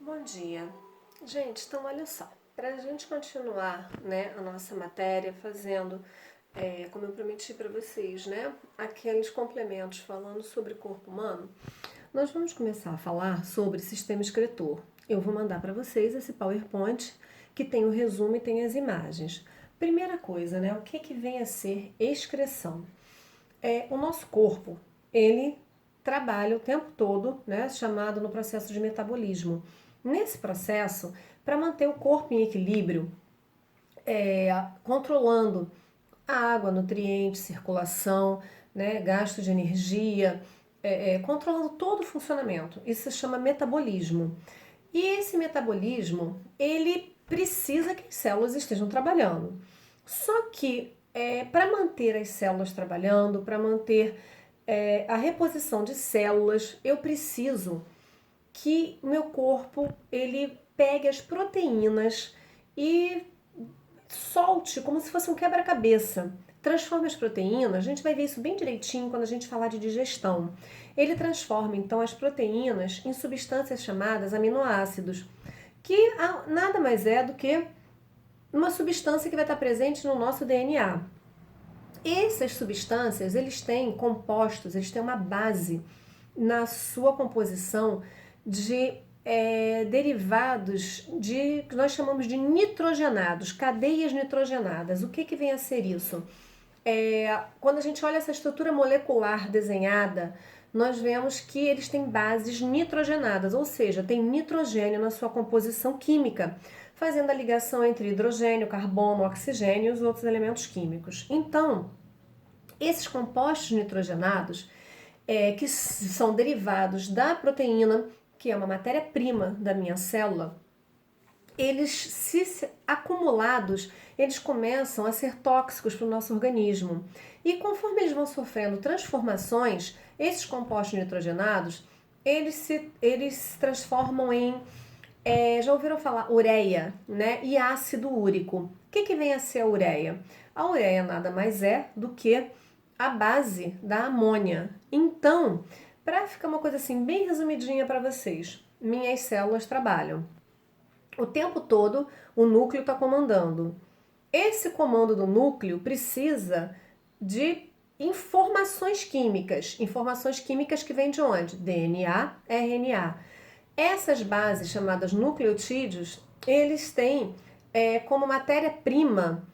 Bom dia. Gente, então olha só, para a gente continuar, a nossa matéria fazendo, como eu prometi para vocês, aqueles complementos falando sobre corpo humano, nós vamos começar a falar sobre sistema excretor. Eu vou mandar para vocês esse PowerPoint que tem o resumo e tem as imagens. Primeira coisa, o que vem a ser excreção? O nosso corpo, ele trabalha o tempo todo, chamado no processo de metabolismo. Nesse processo, para manter o corpo em equilíbrio, controlando a água, nutrientes, circulação, gasto de energia, controlando todo o funcionamento. Isso se chama metabolismo. E esse metabolismo, ele precisa que as células estejam trabalhando. Só que para manter as células trabalhando, para manter a reposição de células, eu preciso que o meu corpo ele pegue as proteínas e solte como se fosse um quebra-cabeça. Transforma as proteínas, a gente vai ver isso bem direitinho quando a gente falar de digestão. Ele transforma então as proteínas em substâncias chamadas aminoácidos, que nada mais é do que uma substância que vai estar presente no nosso DNA. Essas substâncias, eles têm compostos, eles têm uma base na sua composição de derivados que nós chamamos de nitrogenados, cadeias nitrogenadas. O que vem a ser isso? Quando a gente olha essa estrutura molecular desenhada, nós vemos que eles têm bases nitrogenadas, ou seja, tem nitrogênio na sua composição química, fazendo a ligação entre hidrogênio, carbono, oxigênio e os outros elementos químicos. Então, esses compostos nitrogenados, que são derivados da proteína, que é uma matéria-prima da minha célula, eles, se acumulados, eles começam a ser tóxicos para o nosso organismo. E conforme eles vão sofrendo transformações, esses compostos nitrogenados, eles se transformam em, já ouviram falar ureia, e ácido úrico. O que vem a ser a ureia? A ureia nada mais é do que a base da amônia. Então, para ficar uma coisa assim bem resumidinha para vocês, minhas células trabalham. O tempo todo o núcleo está comandando. Esse comando do núcleo precisa de informações químicas que vêm de onde? DNA, RNA. Essas bases chamadas nucleotídeos, eles têm como matéria-prima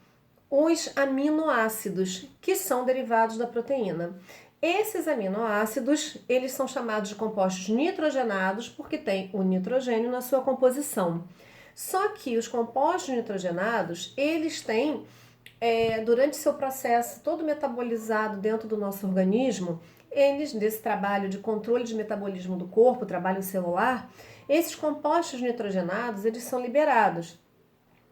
os aminoácidos, que são derivados da proteína. Esses aminoácidos, eles são chamados de compostos nitrogenados porque tem o nitrogênio na sua composição. Só que os compostos nitrogenados, eles têm, durante seu processo todo metabolizado dentro do nosso organismo, eles, desse trabalho de controle de metabolismo do corpo, trabalho celular, esses compostos nitrogenados, eles são liberados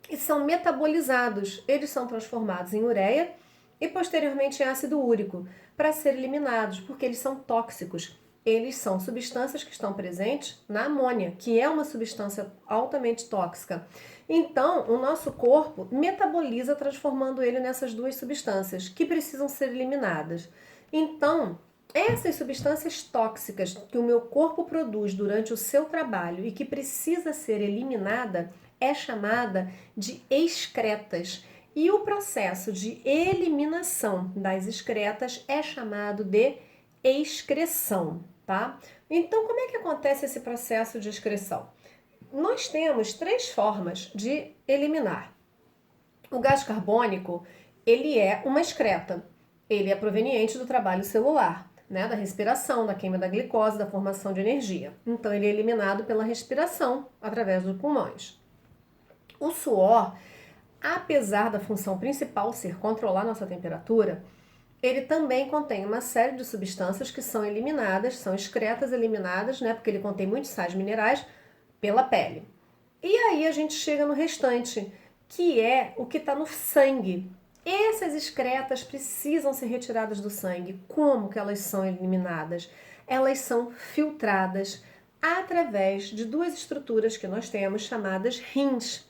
e são metabolizados. Eles são transformados em ureia e posteriormente em ácido úrico para serem eliminados, porque eles são tóxicos. Eles são substâncias que estão presentes na amônia, que é uma substância altamente tóxica. Então, o nosso corpo metaboliza transformando ele nessas duas substâncias que precisam ser eliminadas. Então, essas substâncias tóxicas que o meu corpo produz durante o seu trabalho e que precisa ser eliminada é chamada de excretas. E o processo de eliminação das excretas é chamado de excreção, tá? Então, como é que acontece esse processo de excreção? Nós temos 3 formas de eliminar. O gás carbônico, ele é uma excreta. Ele é proveniente do trabalho celular, da respiração, da queima da glicose, da formação de energia. Então, ele é eliminado pela respiração, através dos pulmões. O suor, apesar da função principal ser controlar nossa temperatura, ele também contém uma série de substâncias que são eliminadas, são excretas eliminadas, porque ele contém muitos sais minerais pela pele. E aí a gente chega no restante, que é o que está no sangue. Essas excretas precisam ser retiradas do sangue. Como que elas são eliminadas? Elas são filtradas através de 2 estruturas que nós temos chamadas rins.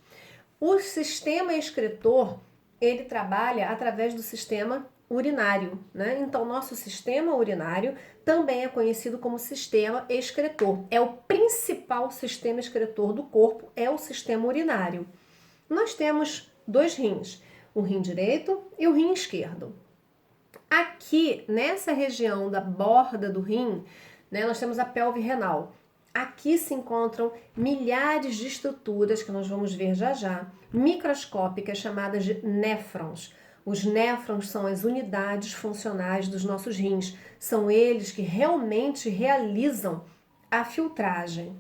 O sistema excretor, ele trabalha através do sistema urinário, né? Então, nosso sistema urinário também é conhecido como sistema excretor. É o principal sistema excretor do corpo, é o sistema urinário. Nós temos dois rins, o rim direito e o rim esquerdo. Aqui, nessa região da borda do rim, né, nós temos a pelve renal. Aqui se encontram milhares de estruturas, que nós vamos ver já já, microscópicas, chamadas de néfrons. Os néfrons são as unidades funcionais dos nossos rins. São eles que realmente realizam a filtragem.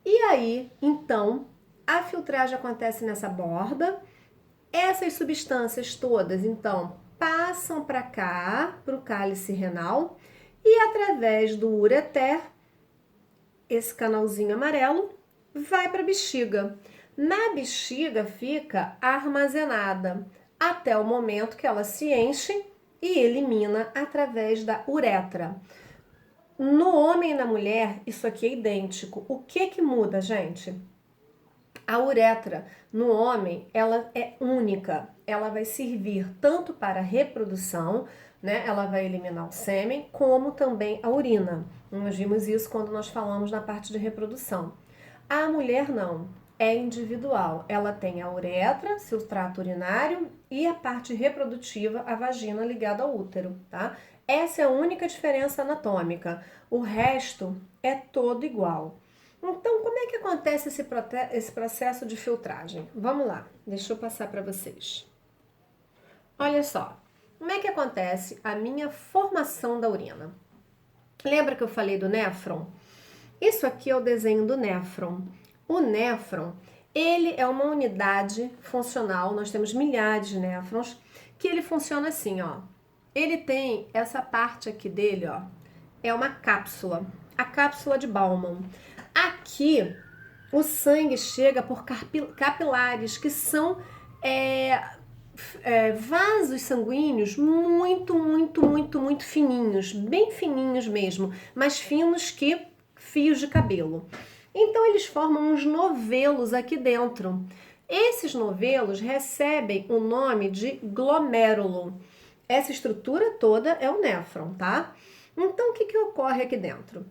E aí, então, a filtragem acontece nessa borda. Essas substâncias todas, então, passam para cá, para o cálice renal, e através do ureter, esse canalzinho amarelo, vai para a bexiga. Na bexiga fica armazenada até o momento que ela se enche e elimina através da uretra. No homem e na mulher, isso aqui é idêntico. O que muda, gente? A uretra no homem, ela é única. Ela vai servir tanto para a reprodução, né? Ela vai eliminar o sêmen, como também a urina. Nós vimos isso quando nós falamos na parte de reprodução. A mulher não, é individual. Ela tem a uretra, seu trato urinário, e a parte reprodutiva, a vagina ligada ao útero, tá? Essa é a única diferença anatômica. O resto é todo igual. Então, como é que acontece esse processo de filtragem? Vamos lá, deixa eu passar para vocês. Olha só, como é que acontece a minha formação da urina? Lembra que eu falei do néfron? Isso aqui é o desenho do néfron. O néfron, ele é uma unidade funcional, nós temos milhares de néfrons, que ele funciona assim, ó. Ele tem essa parte aqui dele, ó, é uma cápsula, a cápsula de Bowman. Aqui, o sangue chega por capilares, que são vasos sanguíneos muito fininhos, bem fininhos mesmo, mais finos que fios de cabelo. Então, eles formam uns novelos aqui dentro. Esses novelos recebem o nome de glomérulo. Essa estrutura toda é o néfron, tá? Então, o que ocorre aqui dentro?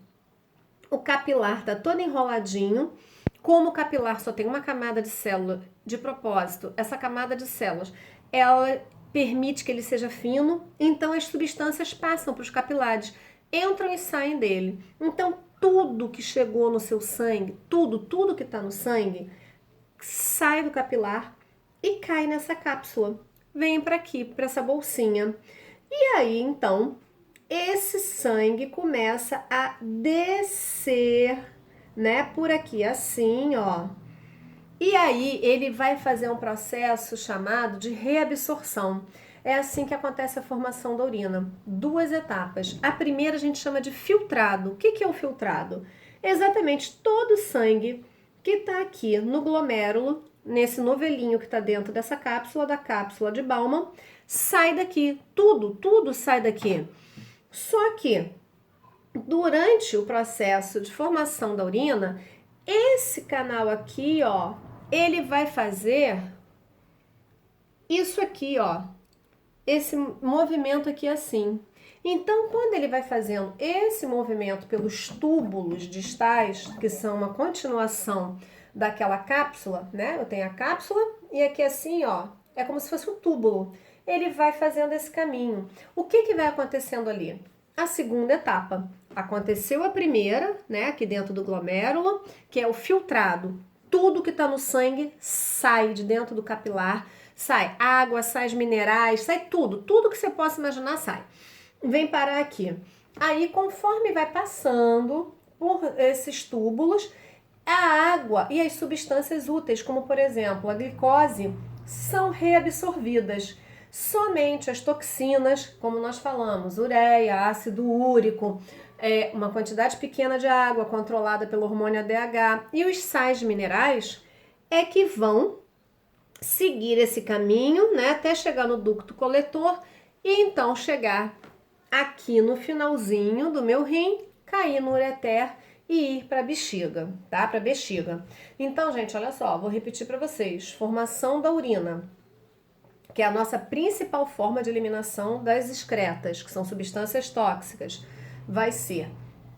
O capilar está todo enroladinho. Como o capilar só tem uma camada de célula, de propósito, essa camada de células, ela permite que ele seja fino, então as substâncias passam para os capilares, entram e saem dele. Então, tudo que chegou no seu sangue, tudo que está no sangue, sai do capilar e cai nessa cápsula. Vem para aqui, para essa bolsinha. E aí, então, esse sangue começa a descer, né, por aqui, assim, ó. E aí ele vai fazer um processo chamado de reabsorção. É assim que acontece a formação da urina. Duas etapas. A primeira a gente chama de filtrado. O que é o filtrado? Exatamente todo o sangue que está aqui no glomérulo, nesse novelinho que está dentro dessa cápsula, da cápsula de Bowman, sai daqui. Tudo sai daqui. Só que, durante o processo de formação da urina, esse canal aqui, ó, ele vai fazer isso aqui, ó, esse movimento aqui assim. Então, quando ele vai fazendo esse movimento pelos túbulos distais, que são uma continuação daquela cápsula, né? Eu tenho a cápsula e aqui assim, ó, é como se fosse um túbulo. Ele vai fazendo esse caminho. O que vai acontecendo ali? A segunda etapa. Aconteceu a primeira, né, aqui dentro do glomérulo, que é o filtrado. Tudo que está no sangue sai de dentro do capilar, sai água, sai os minerais, sai tudo que você possa imaginar sai. Vem parar aqui. Aí, conforme vai passando por esses túbulos, a água e as substâncias úteis, como por exemplo a glicose, são reabsorvidas. Somente as toxinas, como nós falamos, ureia, ácido úrico, uma quantidade pequena de água controlada pelo hormônio ADH e os sais minerais é que vão seguir esse caminho, né, até chegar no ducto coletor e então chegar aqui no finalzinho do meu rim, cair no ureter e ir para a bexiga, tá? Para a bexiga. Então, gente, olha só, vou repetir para vocês. Formação da urina. que é a nossa principal forma de eliminação das excretas, que são substâncias tóxicas, vai ser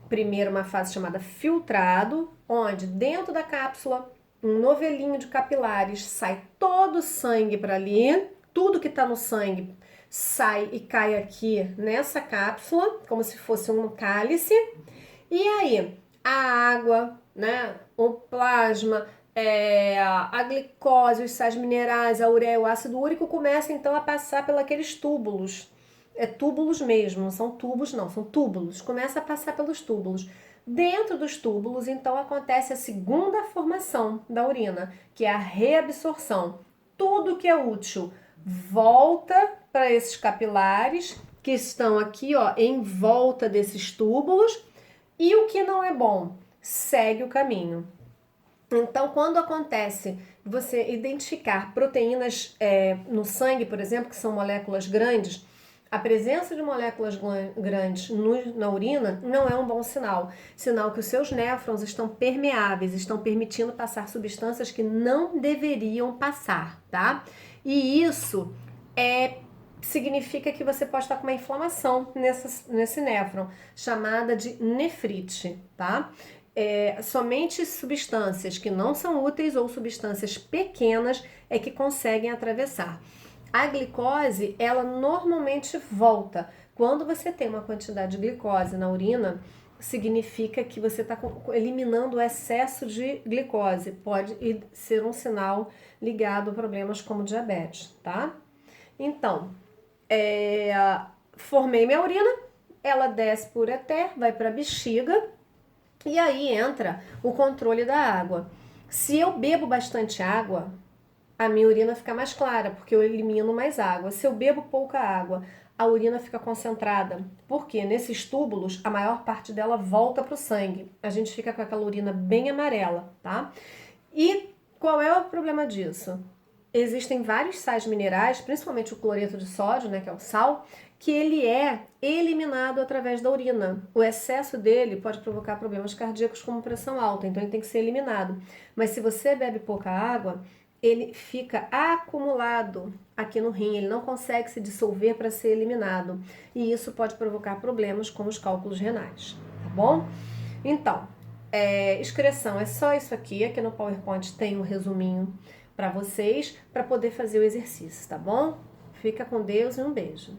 primeiro uma fase chamada filtrado, onde dentro da cápsula, um novelinho de capilares, sai todo o sangue para ali, tudo que está no sangue sai e cai aqui nessa cápsula, como se fosse um cálice. E aí, a água, né, o plasma, a glicose, os sais minerais, a ureia, o ácido úrico começa então a passar pelos túbulos. Túbulos mesmo, não são tubos não, são túbulos. Começa a passar pelos túbulos. Dentro dos túbulos, então, acontece a segunda formação da urina, que é a reabsorção. Tudo que é útil volta para esses capilares que estão aqui, ó, em volta desses túbulos, e o que não é bom segue o caminho. Então, quando acontece você identificar proteínas no sangue, por exemplo, que são moléculas grandes, a presença de moléculas grandes na urina não é um bom sinal. Sinal que os seus néfrons estão permeáveis, estão permitindo passar substâncias que não deveriam passar, tá? E isso significa que você pode estar com uma inflamação nesse néfron, chamada de nefrite, tá? Somente substâncias que não são úteis ou substâncias pequenas é que conseguem atravessar. A glicose, ela normalmente volta. Quando você tem uma quantidade de glicose na urina, significa que você está eliminando o excesso de glicose. Pode ser um sinal ligado a problemas como diabetes, tá? Então, formei minha urina, ela desce por ureter, vai para a bexiga, e aí entra o controle da água. Se eu bebo bastante água, a minha urina fica mais clara, porque eu elimino mais água. Se eu bebo pouca água, a urina fica concentrada, porque nesses túbulos a maior parte dela volta para o sangue. A gente fica com aquela urina bem amarela, tá? E qual é o problema disso? Existem vários sais minerais, principalmente o cloreto de sódio, né, que é o sal, que ele é eliminado através da urina. O excesso dele pode provocar problemas cardíacos como pressão alta, então ele tem que ser eliminado. Mas se você bebe pouca água, ele fica acumulado aqui no rim, ele não consegue se dissolver para ser eliminado. E isso pode provocar problemas como os cálculos renais, tá bom? Então, excreção é só isso aqui. Aqui no PowerPoint tem um resuminho para vocês, para poder fazer o exercício, tá bom? Fica com Deus e um beijo.